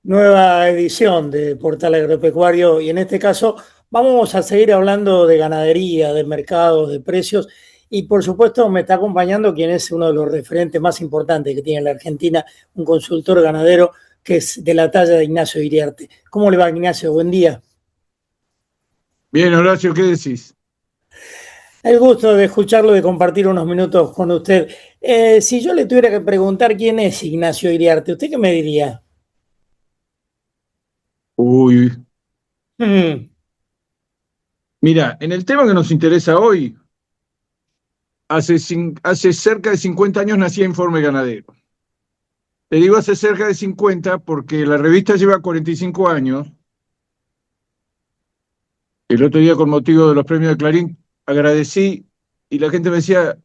Nueva edición de Portal Agropecuario y en este caso vamos a seguir hablando de ganadería, de mercados, de precios y por supuesto me está acompañando quien es uno de los referentes más importantes que tiene la Argentina, un consultor ganadero que es de la talla de Ignacio Iriarte. ¿Cómo le va, Ignacio? Buen día. Bien, Horacio, ¿qué decís? El gusto de escucharlo, de compartir unos minutos con usted. Si yo le tuviera que preguntar quién es Ignacio Iriarte, ¿usted qué me diría? Uy, Mm, mira, en el tema que nos interesa hoy, hace cerca de 50 años nacía Informe Ganadero. Te digo hace cerca de 50 porque la revista lleva 45 años. El otro día, con motivo de los premios de Clarín, agradecí y la gente me decía,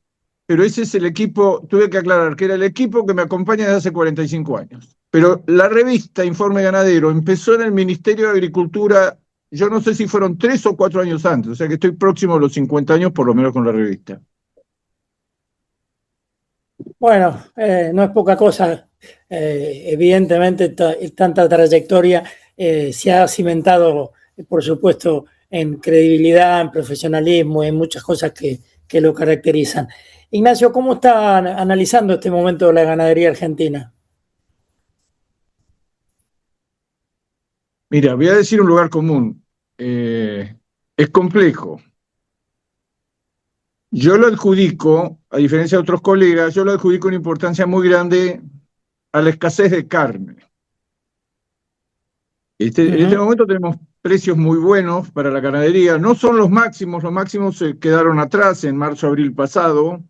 pero ese es el equipo, tuve que aclarar que era el equipo que me acompaña desde hace 45 años. Pero la revista Informe Ganadero empezó en el Ministerio de Agricultura, yo no sé si fueron 3 o 4 años antes, o sea que estoy próximo a los 50 años por lo menos con la revista. Bueno, no es poca cosa. Evidentemente, tanta trayectoria se ha cimentado, por supuesto, en credibilidad, en profesionalismo, en muchas cosas que lo caracterizan. Ignacio, ¿cómo está analizando este momento de la ganadería argentina? Mira, voy a decir un lugar común. Eh, es complejo. Yo lo adjudico, a diferencia de otros colegas, yo lo adjudico una importancia muy grande a la escasez de carne. En este Ujú. momento tenemos precios muy buenos para la ganadería. No son los máximos se quedaron atrás en marzo, abril pasado.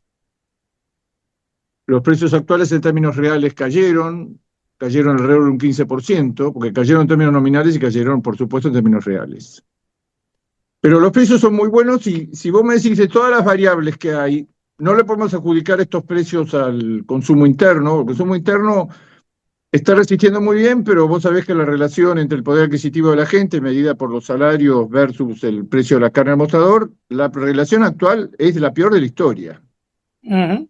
Los precios actuales en términos reales cayeron alrededor de un 15%, porque cayeron en términos nominales y cayeron, por supuesto, en términos reales. Pero los precios son muy buenos y si vos me decís de todas las variables que hay, no le podemos adjudicar estos precios al consumo interno. El consumo interno está resistiendo muy bien, pero vos sabés que la relación entre el poder adquisitivo de la gente, medida por los salarios versus el precio de la carne al mostrador, la relación actual es la peor de la historia. Ujú.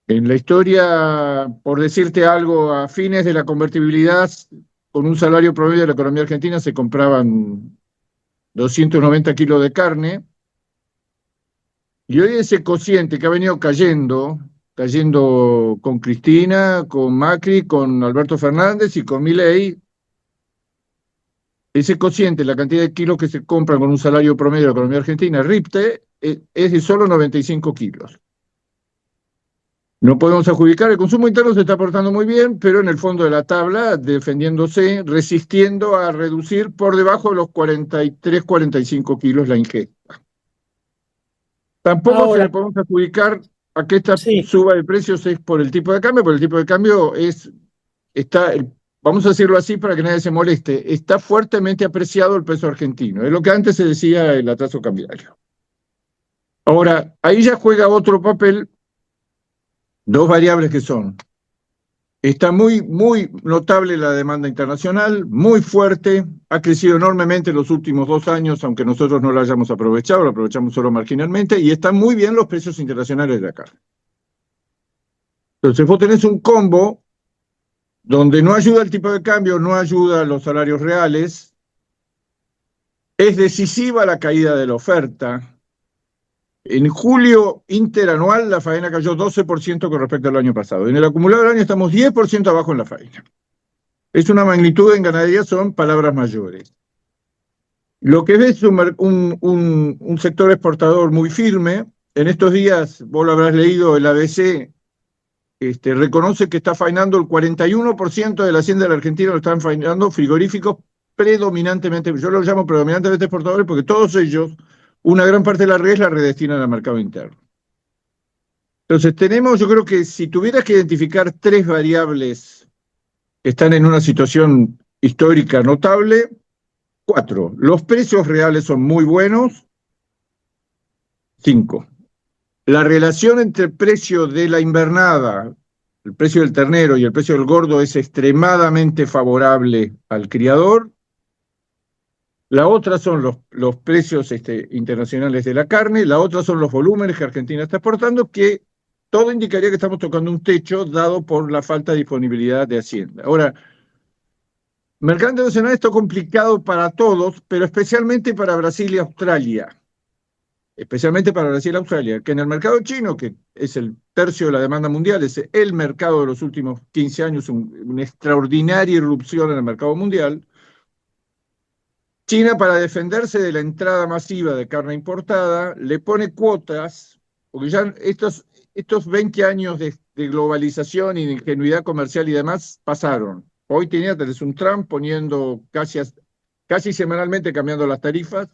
En la historia, por decirte algo, a fines de la convertibilidad, con un salario promedio de la economía argentina se compraban 290 kilos de carne, y hoy ese cociente que ha venido cayendo con Cristina, con Macri, con Alberto Fernández y con Milei, ese cociente, la cantidad de kilos que se compran con un salario promedio de la economía argentina, RIPTE, es de solo 95 kilos. No podemos adjudicar, el consumo interno se está portando muy bien, pero en el fondo de la tabla, defendiéndose, resistiendo a reducir por debajo de los 43, 45 kilos la ingesta. Tampoco se Ahora, le podemos adjudicar a que esta sí. suba de precios es por el tipo de cambio, porque el tipo de cambio está, vamos a decirlo así para que nadie se moleste, está fuertemente apreciado el peso argentino. Es lo que antes se decía el atraso cambiario. Ahora, ahí ya juega otro papel, dos variables que son. Está muy notable la demanda internacional, muy fuerte, ha crecido enormemente en los últimos 2 años, aunque nosotros no la hayamos aprovechado, la aprovechamos solo marginalmente, y están muy bien los precios internacionales de la carne. Entonces vos tenés un combo donde no ayuda el tipo de cambio, no ayuda los salarios reales, es decisiva la caída de la oferta. En julio interanual la faena cayó 12% con respecto al año pasado. En el acumulado del año estamos 10% abajo en la faena. Es una magnitud en ganadería, son palabras mayores. Lo que ves es un sector exportador muy firme. En estos días, vos lo habrás leído, el ABC reconoce que está faenando el 41% de la hacienda de la Argentina, lo están faenando frigoríficos predominantemente, yo los llamo predominantemente exportadores porque todos ellos, una gran parte de la red la redestinan al mercado interno. Entonces tenemos, yo creo que si tuvieras que identificar tres variables que están en una situación histórica notable, cuatro. Los precios reales son muy buenos. Cinco. La relación entre el precio de la invernada, el precio del ternero y el precio del gordo es extremadamente favorable al criador. La otra son los precios internacionales de la carne. La otra son los volúmenes que Argentina está exportando, que todo indicaría que estamos tocando un techo dado por la falta de disponibilidad de hacienda. Ahora, Mercado internacional está complicado para todos, pero especialmente para Brasil y Australia. Especialmente para Brasil y Australia, que en el mercado chino, que es el tercio de la demanda mundial, es el mercado de los últimos 15 años, una extraordinaria irrupción en el mercado mundial. China, para defenderse de la entrada masiva de carne importada, le pone cuotas, porque ya estos 20 años de globalización y de ingenuidad comercial y demás pasaron. Hoy tenés un Trump poniendo casi semanalmente cambiando las tarifas.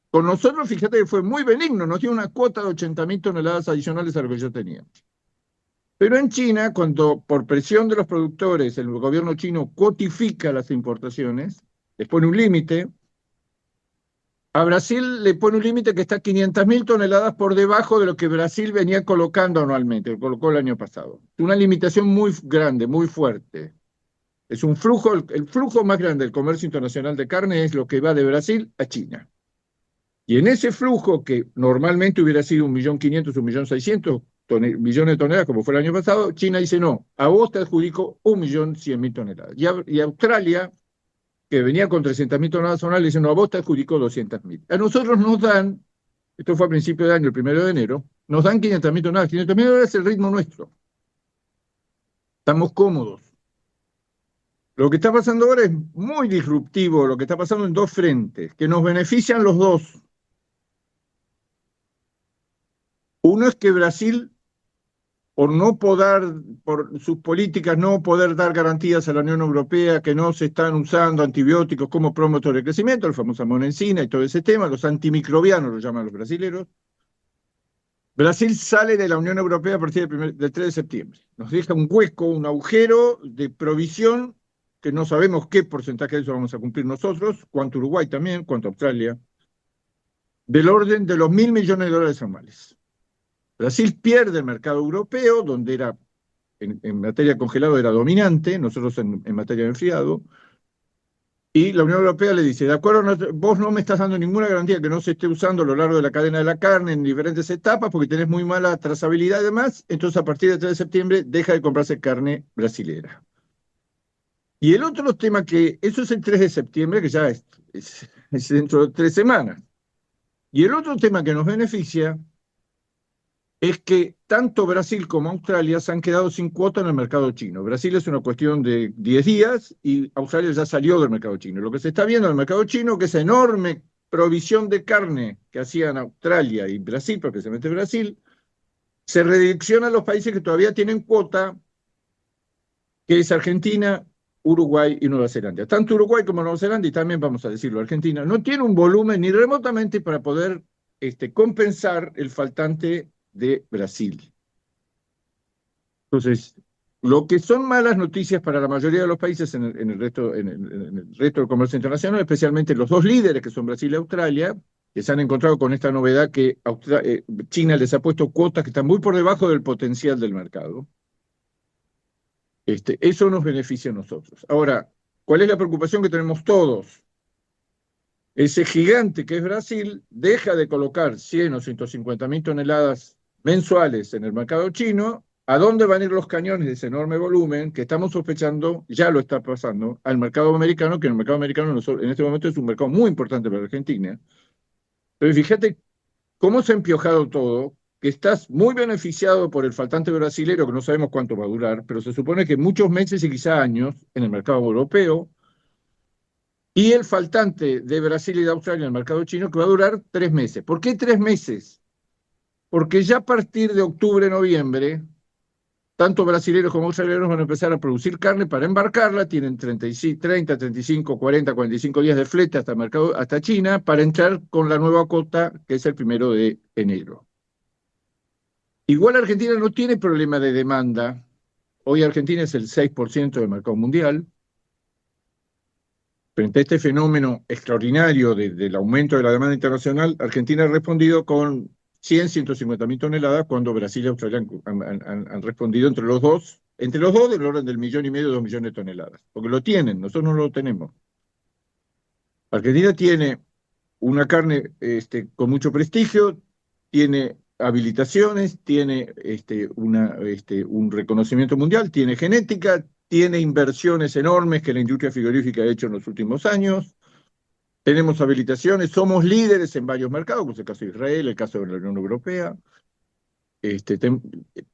Con nosotros, fíjate que fue muy benigno, nos dio una cuota de 80.000 toneladas adicionales a lo que ya teníamos. Pero en China, cuando por presión de los productores el gobierno chino cuotifica las importaciones, les pone un límite, a Brasil le pone un límite que está 500.000 toneladas por debajo de lo que Brasil venía colocando anualmente, lo colocó el año pasado. Una limitación muy grande, muy fuerte. Es un flujo, el flujo más grande del comercio internacional de carne es lo que va de Brasil a China. Y en ese flujo, que normalmente hubiera sido 1.500.000, 1.600.000 millones de toneladas, como fue el año pasado, China dice no, a vos te adjudico 1.100.000 toneladas. Y Australia, que venía con 300.000 toneladas anuales, dice no, a vos te adjudicó 200.000. A nosotros nos dan, esto fue a principio de año, el 1 de enero, nos dan 500.000 toneladas. 500.000 toneladas es el ritmo nuestro. Estamos cómodos. Lo que está pasando ahora es muy disruptivo, lo que está pasando en dos frentes, que nos benefician los dos. Uno es que Brasil, por sus políticas, no poder dar garantías a la Unión Europea que no se están usando antibióticos como promotor de crecimiento, el famoso amonencina y todo ese tema, los antimicrobianos lo llaman los brasileros. Brasil sale de la Unión Europea a partir del 3 de septiembre. Nos deja un hueco, un agujero de provisión que no sabemos qué porcentaje de eso vamos a cumplir nosotros, cuánto Uruguay también, cuánto Australia, del orden de los 1.000 millones de dólares anuales. Brasil pierde el mercado europeo, donde era en materia de congelado era dominante, nosotros en materia de enfriado, y la Unión Europea le dice, de acuerdo, vos no me estás dando ninguna garantía que no se esté usando a lo largo de la cadena de la carne en diferentes etapas, porque tenés muy mala trazabilidad y demás, entonces a partir del 3 de septiembre deja de comprarse carne brasilera. Y el otro tema eso es el 3 de septiembre, que ya es dentro de 3 semanas. Y el otro tema que nos beneficia es que tanto Brasil como Australia se han quedado sin cuota en el mercado chino. Brasil es una cuestión de 10 días y Australia ya salió del mercado chino. Lo que se está viendo en el mercado chino, que esa enorme provisión de carne que hacían Australia y Brasil, precisamente Brasil, se redirecciona a los países que todavía tienen cuota, que es Argentina, Uruguay y Nueva Zelanda. Tanto Uruguay como Nueva Zelanda, y también vamos a decirlo, Argentina, no tiene un volumen ni remotamente para poder compensar el faltante de Brasil. Entonces, lo que son malas noticias para la mayoría de los países en el resto del comercio internacional, especialmente los dos líderes que son Brasil y Australia, que se han encontrado con esta novedad que China les ha puesto cuotas que están muy por debajo del potencial del mercado. Eso nos beneficia a nosotros. Ahora, ¿cuál es la preocupación que tenemos todos? Ese gigante que es Brasil deja de colocar 100 o 150.000 toneladas mensuales en el mercado chino. ¿A dónde van a ir los cañones de ese enorme volumen que estamos sospechando, ya lo está pasando, al mercado americano, que el mercado americano en este momento es un mercado muy importante para Argentina? Pero fíjate cómo se ha empiojado todo, que estás muy beneficiado por el faltante brasilero, que no sabemos cuánto va a durar, pero se supone que muchos meses y quizá años en el mercado europeo, y el faltante de Brasil y de Australia en el mercado chino, que va a durar 3 meses. ¿Por qué 3 meses? Porque ya a partir de octubre, noviembre, tanto brasileños como australianos van a empezar a producir carne para embarcarla, tienen 30, 35, 40, 45 días de flete hasta China para entrar con la nueva cuota, que es el 1 de enero. Igual Argentina no tiene problema de demanda. Hoy Argentina es el 6% del mercado mundial. Frente a este fenómeno extraordinario del aumento de la demanda internacional, Argentina ha respondido con 150.000 toneladas, cuando Brasil y Australia han respondido entre los dos del orden del 1,5 millones, 2 millones de toneladas. Porque lo tienen, nosotros no lo tenemos. Argentina tiene una carne con mucho prestigio, tiene habilitaciones, tiene un reconocimiento mundial, tiene genética, tiene inversiones enormes que la industria frigorífica ha hecho en los últimos años. Tenemos habilitaciones, somos líderes en varios mercados, como es el caso de Israel, el caso de la Unión Europea.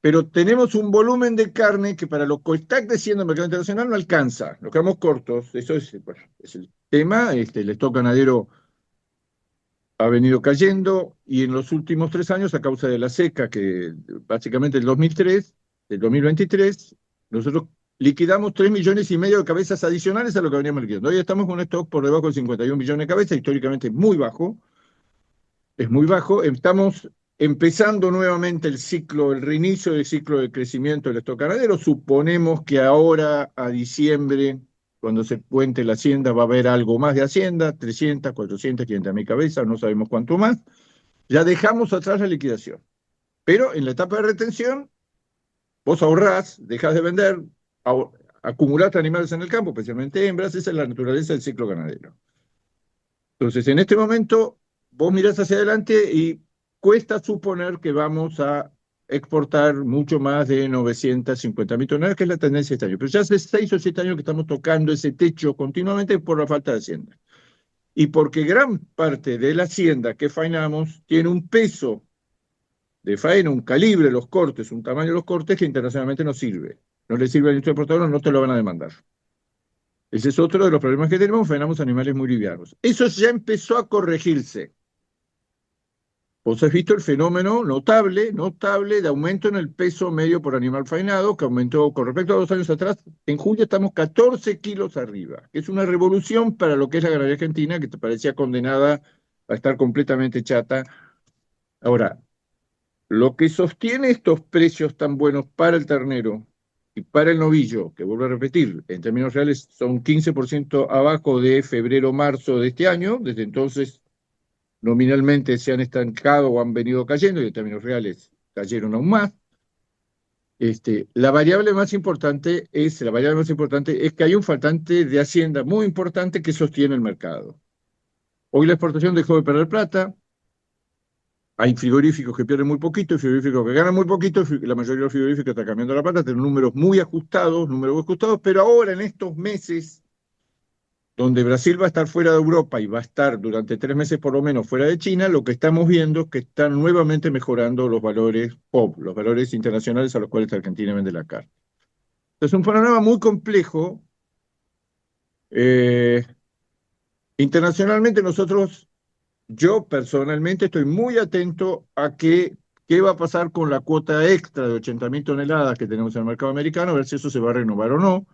Pero tenemos un volumen de carne que para lo que está creciendo en el mercado internacional no alcanza. Nos quedamos cortos. Eso es, bueno, es el tema. El stock ganadero ha venido cayendo y en los últimos 3 años, a causa de la seca, que básicamente el 2003, el 2023, nosotros liquidamos 3,5 millones de cabezas adicionales a lo que veníamos liquidando. Hoy estamos con un stock por debajo de 51 millones de cabezas, históricamente muy bajo. Es muy bajo. Estamos empezando nuevamente el ciclo, el reinicio del ciclo de crecimiento del stock ganadero. Suponemos que ahora, a diciembre, cuando se cuente la hacienda, va a haber algo más de hacienda, 300, 400, 500 mil cabezas, no sabemos cuánto más. Ya dejamos atrás la liquidación. Pero en la etapa de retención, vos ahorrás, dejás de vender, acumulás animales en el campo, especialmente hembras. Esa es la naturaleza del ciclo ganadero. Entonces, en este momento, vos mirás hacia adelante y cuesta suponer que vamos a exportar mucho más de 950.000 toneladas, que es la tendencia de este año. Pero ya hace 6 o 7 años que estamos tocando ese techo continuamente por la falta de hacienda. Y porque gran parte de la hacienda que faenamos tiene un peso de faena, un calibre de los cortes, un tamaño de los cortes que internacionalmente no sirve. No le sirve al industria exportadora, no te lo van a demandar. Ese es otro de los problemas que tenemos, faenamos animales muy livianos. Eso ya empezó a corregirse. Vos has visto el fenómeno notable de aumento en el peso medio por animal faenado, que aumentó con respecto a 2 años atrás. En julio estamos 14 kilos arriba, que es una revolución para lo que es la ganadería argentina, que te parecía condenada a estar completamente chata. Ahora, lo que sostiene estos precios tan buenos para el ternero y para el novillo, que vuelvo a repetir, en términos reales son 15% abajo de febrero-marzo de este año, desde entonces nominalmente se han estancado o han venido cayendo, y en términos reales cayeron aún más. La variable más importante es que hay un faltante de hacienda muy importante que sostiene el mercado. Hoy la exportación dejó de perder plata, hay frigoríficos que pierden muy poquito y frigoríficos que ganan muy poquito, la mayoría de los frigoríficos están cambiando la plata, tienen números muy ajustados, pero ahora en estos meses donde Brasil va a estar fuera de Europa y va a estar durante 3 meses por lo menos fuera de China, lo que estamos viendo es que están nuevamente mejorando los valores POP, los valores internacionales a los cuales Argentina vende la carne. Entonces, es un panorama muy complejo. Internacionalmente yo personalmente estoy muy atento a qué va a pasar con la cuota extra de 80.000 toneladas que tenemos en el mercado americano, a ver si eso se va a renovar o no.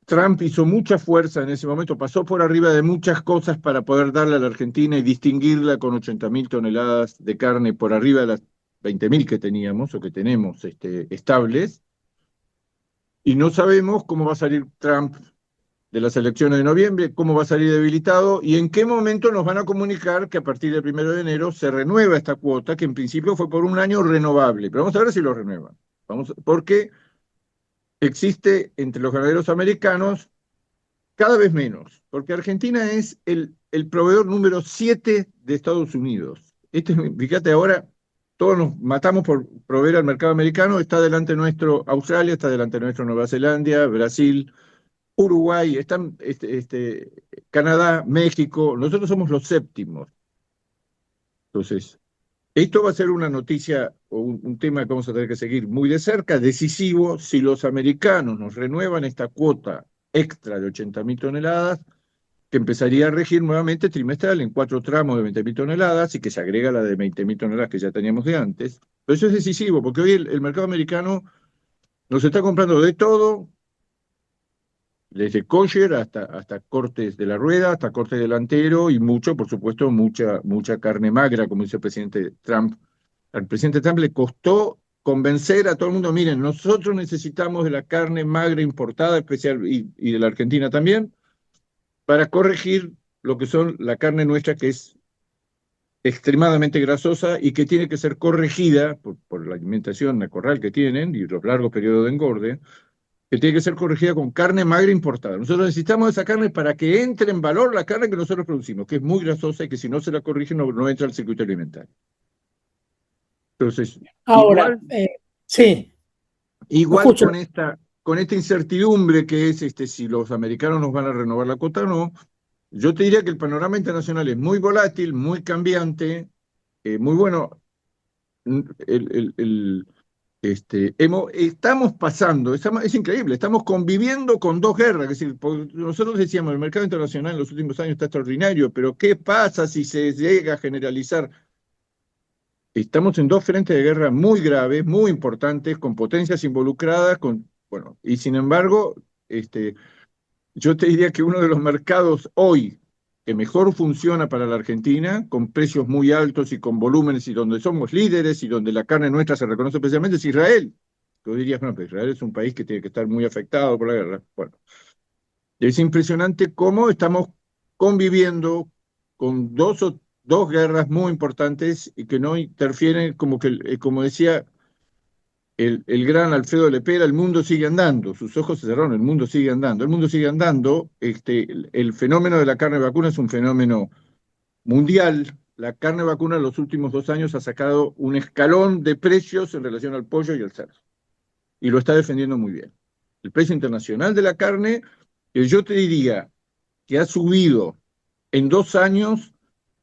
Trump hizo mucha fuerza en ese momento, pasó por arriba de muchas cosas para poder darle a la Argentina y distinguirla con 80.000 toneladas de carne por arriba de las 20.000 que teníamos o que tenemos estables. Y no sabemos cómo va a salir Trump de las elecciones de noviembre, cómo va a salir debilitado y en qué momento nos van a comunicar que a partir del 1 de enero se renueva esta cuota, que en principio fue por un año renovable. Pero vamos a ver si lo renuevan. Porque existe entre los ganaderos americanos cada vez menos, porque Argentina es el proveedor número 7 de Estados Unidos. Fíjate ahora, todos nos matamos por proveer al mercado americano, está delante nuestro Australia, está delante nuestro Nueva Zelanda, Brasil, Uruguay, están Canadá, México, nosotros somos los séptimos. Entonces, esto va a ser una noticia o un tema que vamos a tener que seguir muy de cerca, decisivo. Si los americanos nos renuevan esta cuota extra de 80.000 toneladas, que empezaría a regir nuevamente trimestral en 4 tramos de 20.000 toneladas y que se agrega la de 20.000 toneladas que ya teníamos de antes. Pero eso es decisivo, porque hoy el mercado americano nos está comprando de todo, desde kosher hasta cortes de la rueda, hasta corte delantero y mucho, por supuesto, mucha carne magra, como dice el presidente Trump. Al presidente Trump le costó convencer a todo el mundo, miren, nosotros necesitamos de la carne magra importada, especial, y de la Argentina también, para corregir lo que son la carne nuestra, que es extremadamente grasosa y que tiene que ser corregida por la alimentación a corral que tienen y los largos periodos de engorde, que tiene que ser corregida con carne magra importada. Nosotros necesitamos esa carne para que entre en valor la carne que nosotros producimos, que es muy grasosa y que si no se la corrige no entra al circuito alimentario. Entonces, Ahora, sí, lo igual escucho. con esta incertidumbre que es si los americanos nos van a renovar la cuota o no, yo te diría que el panorama internacional es muy volátil, muy cambiante, muy bueno. El, el, estamos pasando, es increíble, estamos conviviendo con dos guerras, es decir, nosotros decíamos, el mercado internacional en los últimos años está extraordinario, pero ¿qué pasa si se llega a generalizar? Estamos en dos frentes de guerra muy graves, muy importantes, con potencias involucradas, bueno, y sin embargo, yo te diría que uno de los mercados hoy que mejor funciona para la Argentina, con precios muy altos y con volúmenes y donde somos líderes y donde la carne nuestra se reconoce especialmente, es Israel. Tú dirías, bueno, pero Israel es un país que tiene que estar muy afectado por la guerra. Bueno, es impresionante cómo estamos conviviendo con dos guerras muy importantes y que no interfieren, como que, como decía el gran Alfredo Lepera, el mundo sigue andando, sus ojos se cerraron, el mundo sigue andando, el mundo sigue andando, el fenómeno de la carne vacuna es un fenómeno mundial. La carne vacuna en los últimos 2 años ha sacado un escalón de precios en relación al pollo y al cerdo, y lo está defendiendo muy bien. El precio internacional de la carne, que yo te diría que ha subido en 2 años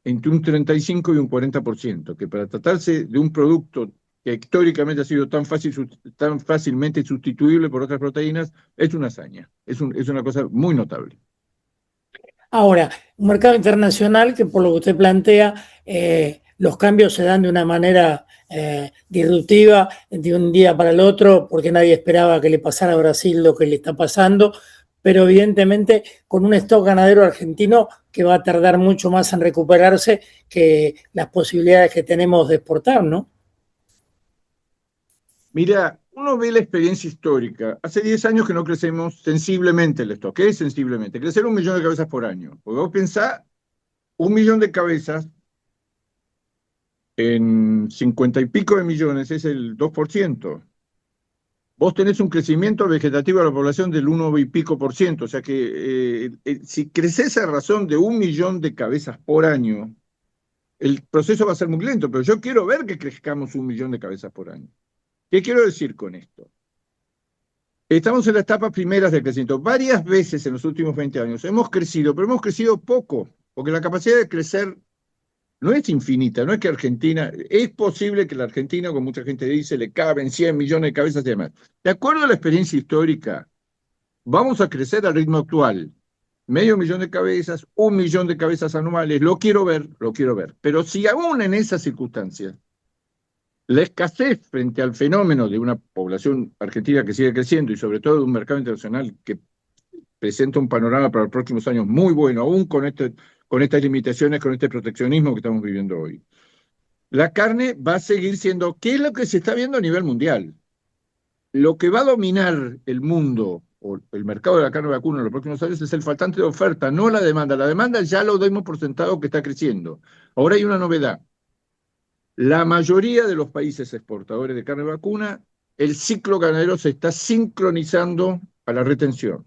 entre un 35 y un 40%, que para tratarse de un producto que históricamente ha sido tan fácilmente sustituible por otras proteínas, es una hazaña, es una cosa muy notable. Ahora, un mercado internacional que por lo que usted plantea, los cambios se dan de una manera disruptiva de un día para el otro, porque nadie esperaba que le pasara a Brasil lo que le está pasando, pero evidentemente con un stock ganadero argentino que va a tardar mucho más en recuperarse que las posibilidades que tenemos de exportar, ¿no? Mira, uno ve la experiencia histórica. Hace 10 años que no crecemos sensiblemente el stock. ¿Qué es sensiblemente? Crecer 1 millón de cabezas por año. Porque vos pensás, 1 millón de cabezas en 50 y pico de millones es el 2%. Vos tenés un crecimiento vegetativo de la población del 1 y pico por ciento. O sea que si creces a razón de 1 millón de cabezas por año, el proceso va a ser muy lento. Pero yo quiero ver que crezcamos 1 millón de cabezas por año. ¿Qué quiero decir con esto? Estamos en las etapas primeras del crecimiento. Varias veces en los últimos 20 años hemos crecido, pero hemos crecido poco, porque la capacidad de crecer no es infinita, no es que Argentina, es posible que la Argentina, como mucha gente dice, le caben 100 millones de cabezas y demás. De acuerdo a la experiencia histórica, vamos a crecer al ritmo actual. 500.000 de cabezas, 1 millón de cabezas anuales, lo quiero ver, lo quiero ver. Pero si aún en esas circunstancias la escasez frente al fenómeno de una población argentina que sigue creciendo y sobre todo de un mercado internacional que presenta un panorama para los próximos años muy bueno, aún con estas limitaciones, con este proteccionismo que estamos viviendo hoy. La carne va a seguir siendo, ¿qué es lo que se está viendo a nivel mundial? Lo que va a dominar el mundo o el mercado de la carne vacuna en los próximos años es el faltante de oferta, no la demanda. La demanda ya lo demos por sentado que está creciendo. Ahora hay una novedad. La mayoría de los países exportadores de carne vacuna, el ciclo ganadero se está sincronizando a la retención.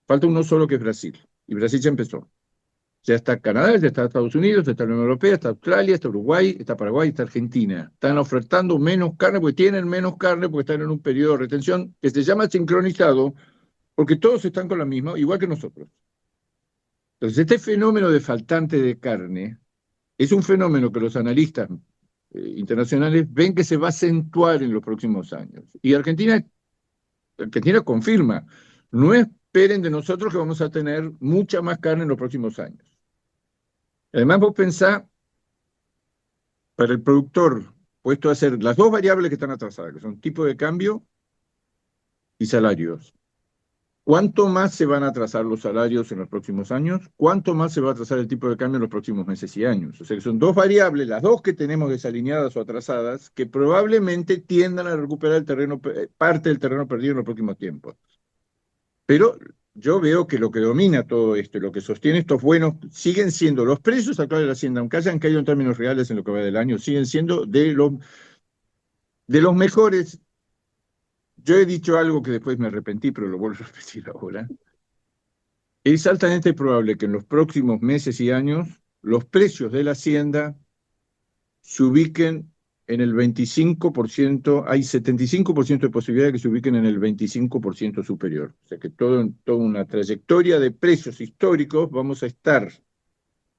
Falta uno solo que es Brasil. Y Brasil ya empezó. Ya está Canadá, ya está Estados Unidos, ya está la Unión Europea, está Australia, está Uruguay, está Paraguay, está Argentina. Están ofertando menos carne porque tienen menos carne porque están en un periodo de retención que se llama sincronizado porque todos están con la misma, igual que nosotros. Entonces, este fenómeno de faltante de carne es un fenómeno que los analistas internacionales ven que se va a acentuar en los próximos años. Y Argentina confirma, no esperen de nosotros que vamos a tener mucha más carne en los próximos años. Además, vos pensás, para el productor, puesto a hacer las dos variables que están atrasadas, que son tipo de cambio y salarios. ¿Cuánto más se van a atrasar los salarios en los próximos años? ¿Cuánto más se va a atrasar el tipo de cambio en los próximos meses y años? O sea que son dos variables, las dos que tenemos desalineadas o atrasadas, que probablemente tiendan a recuperar parte del terreno perdido en los próximos tiempos. Pero yo veo que lo que domina todo esto, lo que sostiene estos buenos, siguen siendo los precios actuales de la hacienda, aunque hayan caído en términos reales en lo que va del año, siguen siendo de los mejores. Yo he dicho algo que después me arrepentí, pero lo vuelvo a repetir ahora. Es altamente probable que en los próximos meses y años los precios de la hacienda se ubiquen en el 25%, hay 75% de posibilidad de que se ubiquen en el 25% superior. O sea que toda una trayectoria de precios históricos vamos a estar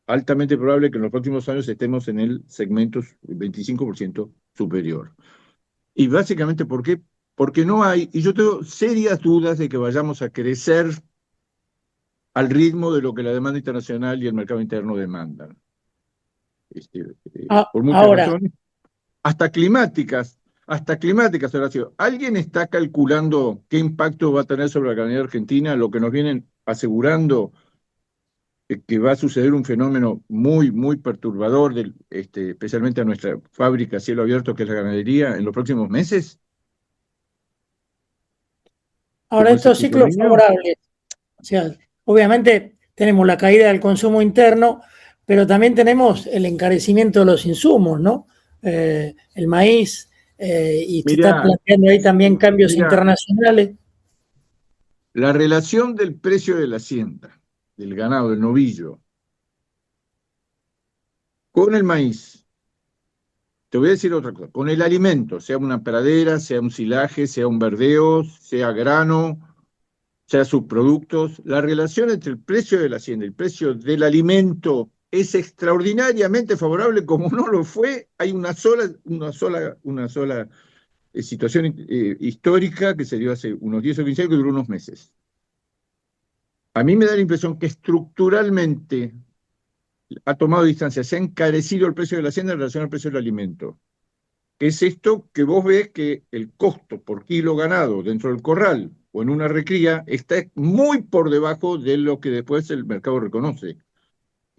altamente probable que en los próximos años estemos en el segmento 25% superior. Y básicamente, ¿por qué? Porque no hay, y yo tengo serias dudas de que vayamos a crecer al ritmo de lo que la demanda internacional y el mercado interno demandan. Por muchas Ahora, razones, hasta climáticas, Horacio. ¿Alguien está calculando qué impacto va a tener sobre la economía argentina lo que nos vienen asegurando que va a suceder un fenómeno muy, muy perturbador, especialmente a nuestra fábrica a cielo abierto, que es la ganadería, en los próximos meses? ahora ¿Cómo es el estos ciclo ciclos niño? favorables, o sea, obviamente tenemos la caída del consumo interno, pero también tenemos el encarecimiento de los insumos, ¿no? El maíz, y se están Mirá, planteando ahí también cambios mirá, internacionales. la relación del precio de la hacienda, del ganado, del novillo, con el maíz, te voy a decir otra cosa, con el alimento, sea una pradera, sea un silaje, sea un verdeo, sea grano, sea subproductos, la relación entre el precio de la hacienda y el precio del alimento es extraordinariamente favorable, como no lo fue, hay una sola situación histórica que se dio hace unos 10 o 15 años que duró unos meses. A mí me da la impresión que estructuralmente ha tomado distancia, se ha encarecido el precio de la hacienda en relación al precio del alimento. ¿Qué es esto? Que vos ves que el costo por kilo ganado dentro del corral o en una recría está muy por debajo de lo que después el mercado reconoce.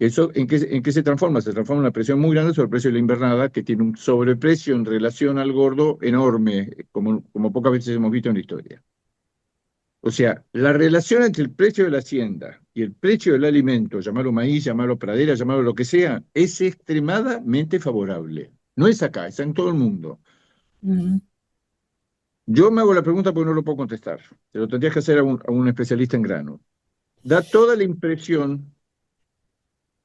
¿Eso en qué se transforma? Se transforma en una presión muy grande sobre el precio de la invernada, que tiene un sobreprecio en relación al gordo enorme, como pocas veces hemos visto en la historia. O sea, la relación entre el precio de la hacienda y el precio del alimento, llamarlo maíz, llamarlo pradera, llamarlo lo que sea, es extremadamente favorable. No es acá, es en todo el mundo. Mm. Yo me hago la pregunta porque no lo puedo contestar. Se lo tendrías que hacer a un especialista en grano. Da toda la impresión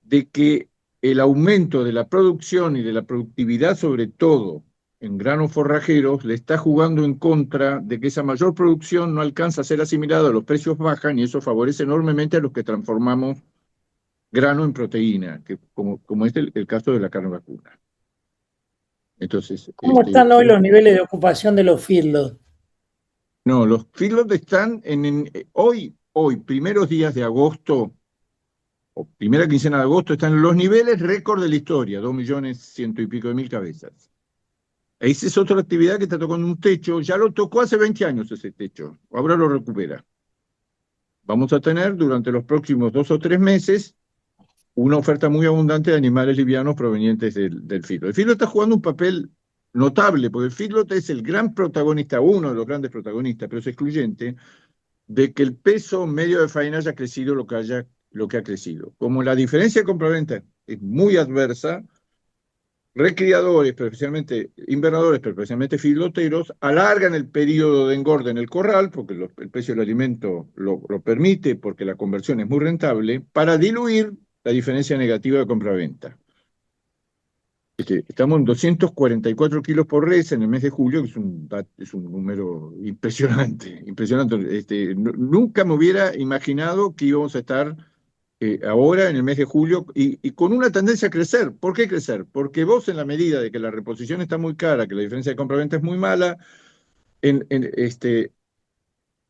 de que el aumento de la producción y de la productividad, sobre todo en granos forrajeros, le está jugando en contra de que esa mayor producción no alcanza a ser asimilada, los precios bajan y eso favorece enormemente a los que transformamos grano en proteína, como es el caso de la carne vacuna. Entonces, ¿Cómo están hoy los niveles de ocupación de los fieldos? no, los feedlots están hoy, primeros días de agosto, o primera quincena de agosto, están en los niveles récord de la historia, 2.100.000 y pico cabezas. Esa es otra actividad que está tocando un techo, ya lo tocó hace 20 años ese techo, ahora lo recupera. Vamos a tener durante los próximos 2 o 3 meses una oferta muy abundante de animales livianos provenientes del feedlot. El feedlot está jugando un papel notable, porque el feedlot es el gran protagonista, uno de los grandes protagonistas, pero es excluyente, de que el peso medio de faena haya crecido lo que ha crecido. Como la diferencia de compraventa es muy adversa, recriadores, pero especialmente invernadores, pero especialmente filoteros, alargan el periodo de engorde en el corral, porque el precio del alimento lo permite, porque la conversión es muy rentable, para diluir la diferencia negativa de compraventa. Estamos en 244 kilos por res en el mes de julio, que es un número impresionante, impresionante. Nunca me hubiera imaginado que íbamos a estar ahora en el mes de julio y con una tendencia a crecer. ¿Por qué crecer? Porque vos, en la medida de que la reposición está muy cara, que la diferencia de compra-venta es muy mala,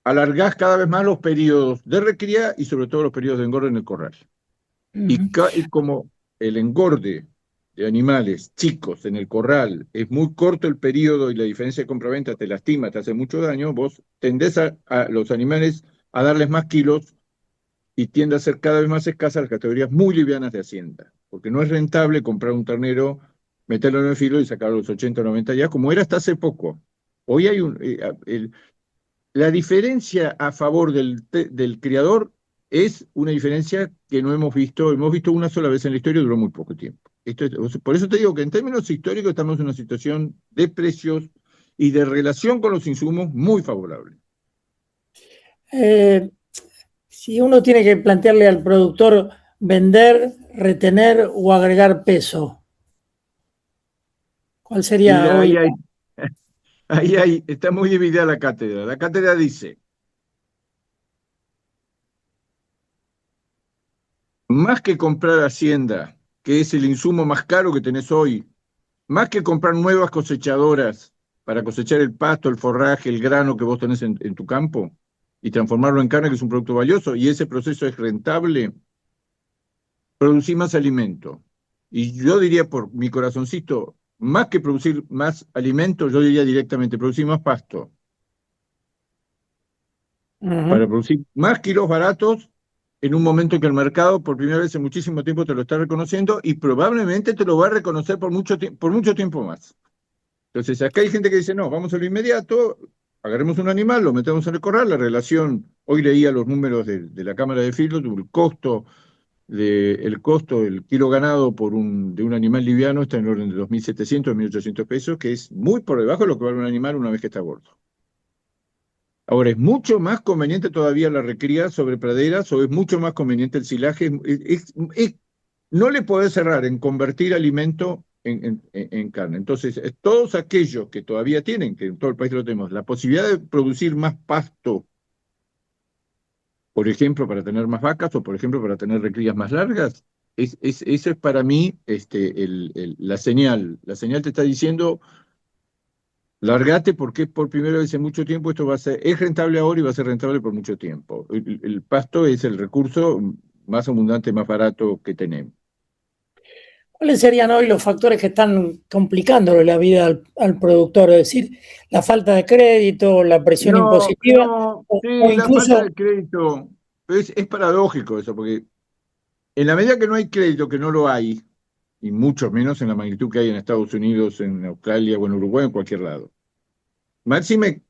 alargás cada vez más los periodos de recría y sobre todo los periodos de engorde en el corral. Y como el engorde de animales chicos en el corral es muy corto el periodo y la diferencia de compraventa te lastima, te hace mucho daño, vos tendés a los animales a darles más kilos y tiende a ser cada vez más escasas las categorías muy livianas de hacienda, porque no es rentable comprar un ternero, meterlo en el filo y sacarlo a los 80 o 90 días, como era hasta hace poco. Hoy hay la diferencia a favor del criador es una diferencia que no hemos visto una sola vez en la historia y duró muy poco tiempo. Por eso te digo que en términos históricos estamos en una situación de precios y de relación con los insumos muy favorable. Si uno tiene que plantearle al productor vender, retener o agregar peso, ¿Cuál Y sería ahí hoy? hay, está muy dividida la cátedra. La cátedra dice, más que comprar hacienda, que es el insumo más caro que tenés hoy, más que comprar nuevas cosechadoras para cosechar el pasto, el forraje, el grano que vos tenés en tu campo y transformarlo en carne, que es un producto valioso, y ese proceso es rentable, producir más alimento. Y yo diría por mi corazoncito, más que producir más alimento, yo diría directamente producir más pasto, para Ujú. producir más kilos baratos en un momento que el mercado por primera vez en muchísimo tiempo te lo está reconociendo y probablemente te lo va a reconocer por mucho tiempo más. Entonces, acá hay gente que dice, no, vamos a lo inmediato, agarremos un animal, lo metemos en el corral, la relación, hoy leía los números de la Cámara de Filos, el costo del kilo ganado de un animal liviano está en el orden de 2.700, 1.800 pesos, que es muy por debajo de lo que vale un animal una vez que está gordo. Ahora, ¿es mucho más conveniente todavía la recría sobre praderas o es mucho más conveniente el silaje? No le podés cerrar en convertir alimento en carne. Entonces, todos aquellos que todavía tienen, que en todo el país lo tenemos, la posibilidad de producir más pasto, por ejemplo, para tener más vacas o, por ejemplo, para tener recrías más largas, eso es para mí la señal. La señal te está diciendo, largate porque por primera vez en mucho tiempo esto es rentable ahora y va a ser rentable por mucho tiempo. El pasto es el recurso más abundante, más barato que tenemos. ¿Cuáles serían hoy los factores que están complicándole la vida al productor? Es decir, la falta de crédito, la presión No, impositiva no, o sí, la falta incluso, de crédito, es paradójico eso, porque en la medida que no hay crédito, que no lo hay, y mucho menos en la magnitud que hay en Estados Unidos, en Australia o en Uruguay, en cualquier lado. Máxime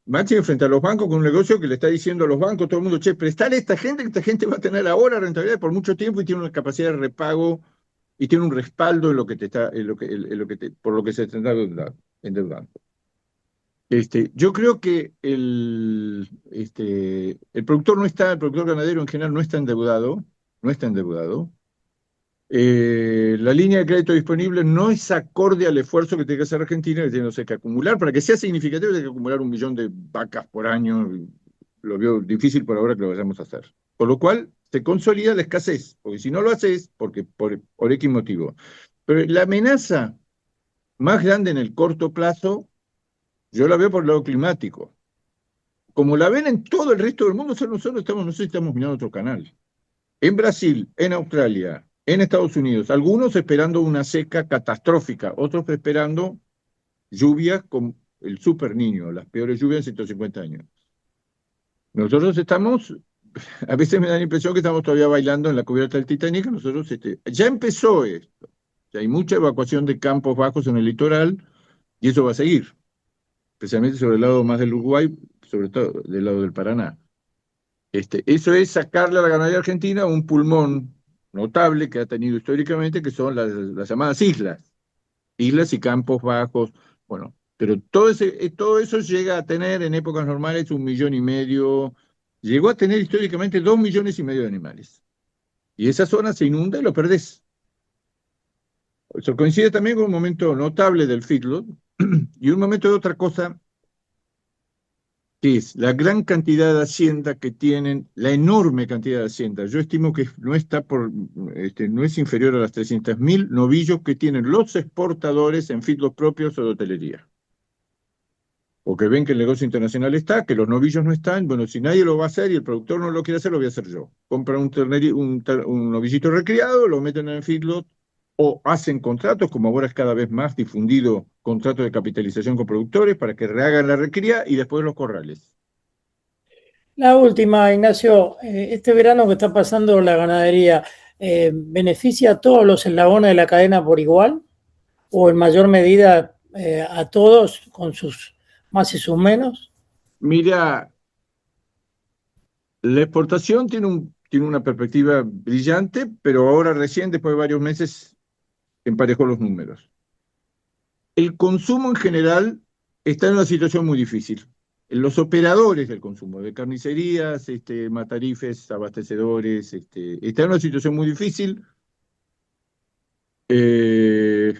frente a los bancos con un negocio que le está diciendo a los bancos, todo el mundo, che, prestale a esta gente, que esta gente va a tener ahora rentabilidad por mucho tiempo y tiene una capacidad de repago y tiene un respaldo en lo que te está, por lo que se está endeudando. Yo creo que el productor el productor ganadero en general no está endeudado. La línea de crédito disponible no es acorde al esfuerzo que tiene que hacer Argentina, que tiene, no sé, que acumular, para que sea significativo, tiene que acumular 1 millón de vacas por año. Lo veo difícil por ahora que lo vayamos a hacer. Por lo cual, se consolida la escasez, porque si no lo haces, porque por X motivo. Pero la amenaza más grande en el corto plazo, yo la veo por el lado climático. Como la ven en todo el resto del mundo, solo nosotros no sé si estamos mirando otro canal. En Brasil, en Australia, en Estados Unidos, algunos esperando una seca catastrófica, otros esperando lluvias con el super niño, las peores lluvias en 150 años. Nosotros estamos, a veces me da la impresión que estamos todavía bailando en la cubierta del Titanic, nosotros ya empezó esto, ya hay mucha evacuación de campos bajos en el litoral y eso va a seguir, especialmente sobre el lado más del Uruguay, sobre todo del lado del Paraná. Eso es sacarle a la ganadería argentina un pulmón notable que ha tenido históricamente, que son las llamadas islas, islas y campos bajos. Bueno, pero todo eso llega a tener en épocas normales 1,5 millones, llegó a tener históricamente 2,5 millones de animales. Y esa zona se inunda y lo perdés. Eso coincide también con un momento notable del feedlot y un momento de otra cosa que es la gran cantidad de hacienda que tienen, la enorme cantidad de hacienda. Yo estimo que no es inferior a las 300.000 novillos que tienen los exportadores en feedlots propios o de hotelería. O que ven que el negocio internacional está, que los novillos no están, bueno, si nadie lo va a hacer y el productor no lo quiere hacer, lo voy a hacer yo. Compran un novillito recriado, lo meten en el feedlot, o hacen contratos, como ahora es cada vez más difundido, contratos de capitalización con productores para que rehagan la recría y después los corrales. la última, Ignacio, este verano que está pasando la ganadería, ¿beneficia a todos los eslabones de la cadena por igual o en mayor medida a todos con sus más y sus menos? Mira, la exportación tiene una perspectiva brillante, pero ahora recién, después de varios meses, emparejó los números. El consumo en general está en una situación muy difícil. Los operadores del consumo, de carnicerías, matarifes, abastecedores, están en una situación muy difícil. Eh,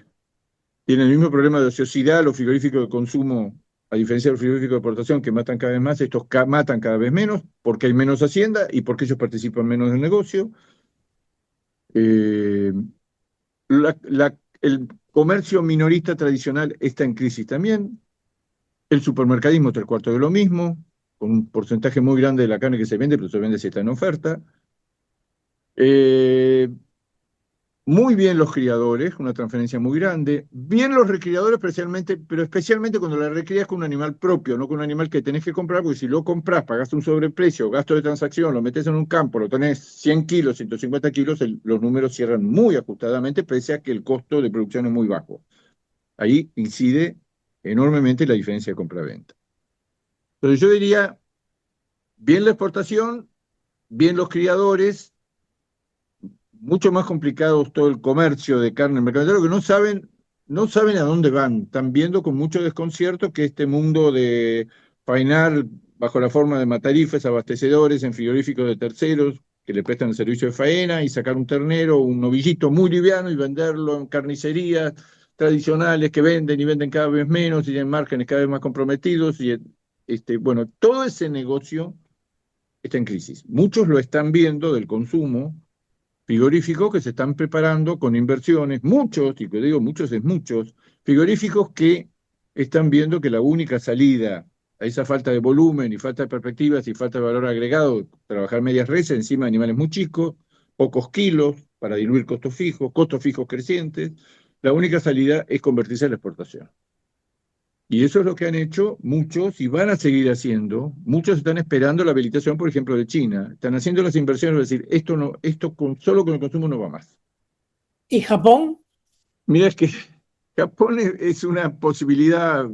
Tienen el mismo problema de ociosidad, los frigoríficos de consumo, a diferencia de los frigoríficos de exportación que matan cada vez más, estos matan cada vez menos porque hay menos hacienda y porque ellos participan menos del negocio. Eh, el comercio minorista tradicional está en crisis también. El supermercadismo, tres cuartos de lo mismo, con un porcentaje muy grande de la carne que se vende, pero se vende si está en oferta. Eh, Muy bien los criadores, una transferencia muy grande. Bien los recriadores, especialmente, pero especialmente cuando la recrías con un animal propio, no con un animal que tenés que comprar, porque si lo compras, pagás un sobreprecio, gasto de transacción, lo metes en un campo, lo tenés 100 kilos, 150 kilos, los números cierran muy ajustadamente, pese a que el costo de producción es muy bajo. Ahí incide enormemente la diferencia de compra-venta. Entonces yo diría, bien la exportación, bien los criadores, mucho más complicado todo el comercio de carne en el mercado negro, que no saben a dónde van. Están viendo con mucho desconcierto que este mundo de faenar bajo la forma de matarifes, abastecedores en frigoríficos de terceros, que le prestan el servicio de faena y sacar un ternero, un novillito muy liviano y venderlo en carnicerías tradicionales que venden y venden cada vez menos y tienen márgenes cada vez más comprometidos. Y bueno, todo ese negocio está en crisis. Muchos lo están viendo del consumo frigoríficos que se están preparando con inversiones, muchos, y que digo muchos es muchos, frigoríficos que están viendo que la única salida a esa falta de volumen y falta de perspectivas y falta de valor agregado, trabajar medias reses encima de animales muy chicos, pocos kilos para diluir costos fijos crecientes, la única salida es convertirse en la exportación. Y eso es lo que han hecho muchos y van a seguir haciendo. Muchos están esperando la habilitación, por ejemplo, de China. Están haciendo las inversiones, es decir, esto no, solo con el consumo no va más. ¿Y Japón? Mira, es que Japón es una posibilidad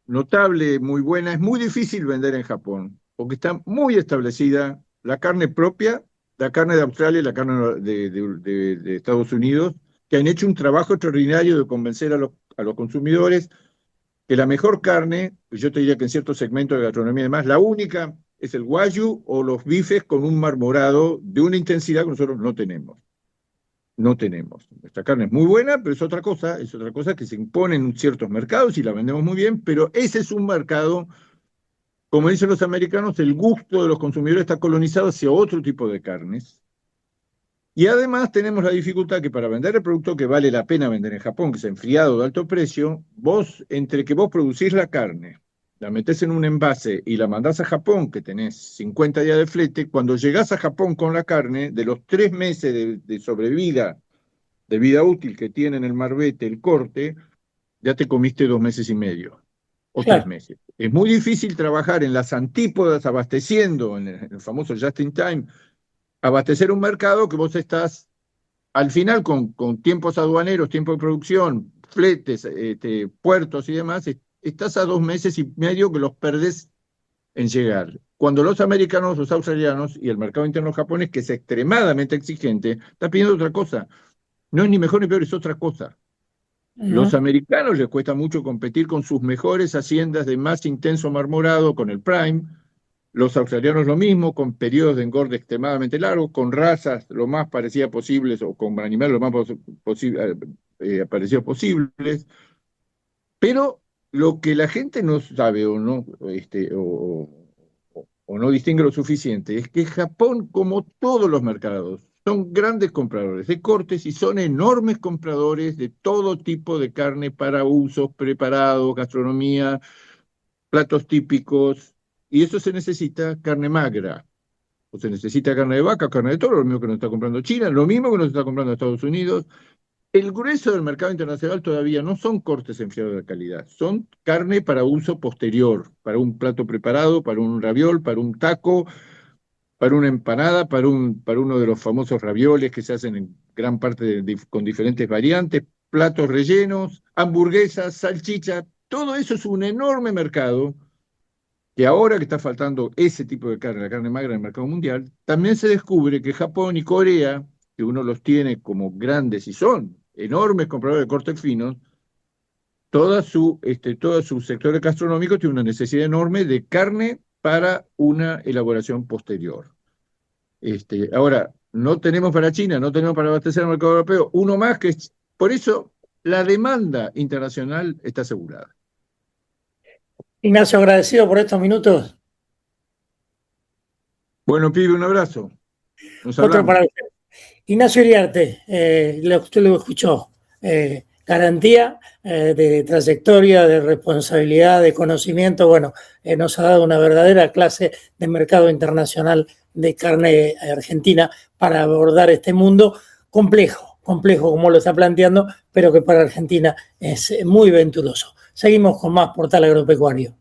notable, muy buena. Es muy difícil vender en Japón, porque está muy establecida la carne propia, la carne de Australia y la carne de Estados Unidos, que han hecho un trabajo extraordinario de convencer a los consumidores que la mejor carne, pues yo te diría que en ciertos segmentos de gastronomía y demás, la única es el wagyu o los bifes con un marmorado de una intensidad que nosotros no tenemos. No tenemos. Nuestra carne es muy buena, pero es otra cosa que se impone en ciertos mercados y la vendemos muy bien, pero ese es un mercado, como dicen los americanos, el gusto de los consumidores está colonizado hacia otro tipo de carnes. Y además tenemos la dificultad que para vender el producto que vale la pena vender en Japón, que es enfriado de alto precio, entre que vos producís la carne, la metés en un envase y la mandás a Japón, que tenés 50 días de flete, cuando llegás a Japón con la carne, de los 3 meses de sobrevida, de vida útil que tiene en el marbete, el corte, ya te comiste 2 meses y medio o tres Claro. meses. Es muy difícil trabajar en las antípodas abasteciendo, en el famoso just in time, abastecer un mercado que vos estás al final con tiempos aduaneros, tiempo de producción, fletes, puertos y demás, estás a 2 meses y medio que los perdés en llegar. Cuando los americanos, los australianos y el mercado interno japonés, que es extremadamente exigente, está pidiendo otra cosa. No es ni mejor ni peor, es otra cosa. Los Ujú. americanos les cuesta mucho competir con sus mejores haciendas de más intenso marmorado, con el prime. Los australianos lo mismo, con periodos de engorde extremadamente largos, con razas lo más parecidas posibles o con animales lo más parecidos posibles. Pero lo que la gente no sabe o no, o no distingue lo suficiente es que Japón, como todos los mercados, son grandes compradores de cortes y son enormes compradores de todo tipo de carne para usos preparados, gastronomía, platos típicos, y eso se necesita carne magra, o se necesita carne de vaca, carne de toro, lo mismo que nos está comprando China, lo mismo que nos está comprando Estados Unidos. El grueso del mercado internacional todavía no son cortes enfriados de calidad, son carne para uso posterior, para un plato preparado, para un raviol, para un taco, para una empanada, para uno de los famosos ravioles que se hacen en gran parte con diferentes variantes, platos rellenos, hamburguesas, salchichas, todo eso es un enorme mercado que ahora que está faltando ese tipo de carne, la carne magra en el mercado mundial, también se descubre que Japón y Corea, que uno los tiene como grandes y son enormes compradores de cortes finos, todo su sector gastronómico tiene una necesidad enorme de carne para una elaboración posterior. Ahora, no tenemos para China, no tenemos para abastecer al mercado europeo, uno más que por eso la demanda internacional está asegurada. Ignacio, agradecido por estos minutos. Bueno, pibe, un abrazo. Nos Otro hablamos. para usted. Ignacio Iriarte, usted lo escuchó. Garantía de trayectoria, de responsabilidad, de conocimiento. Bueno, nos ha dado una verdadera clase de mercado internacional de carne argentina para abordar este mundo complejo como lo está planteando, pero que para Argentina es muy venturoso. Seguimos con más Portal Agropecuario.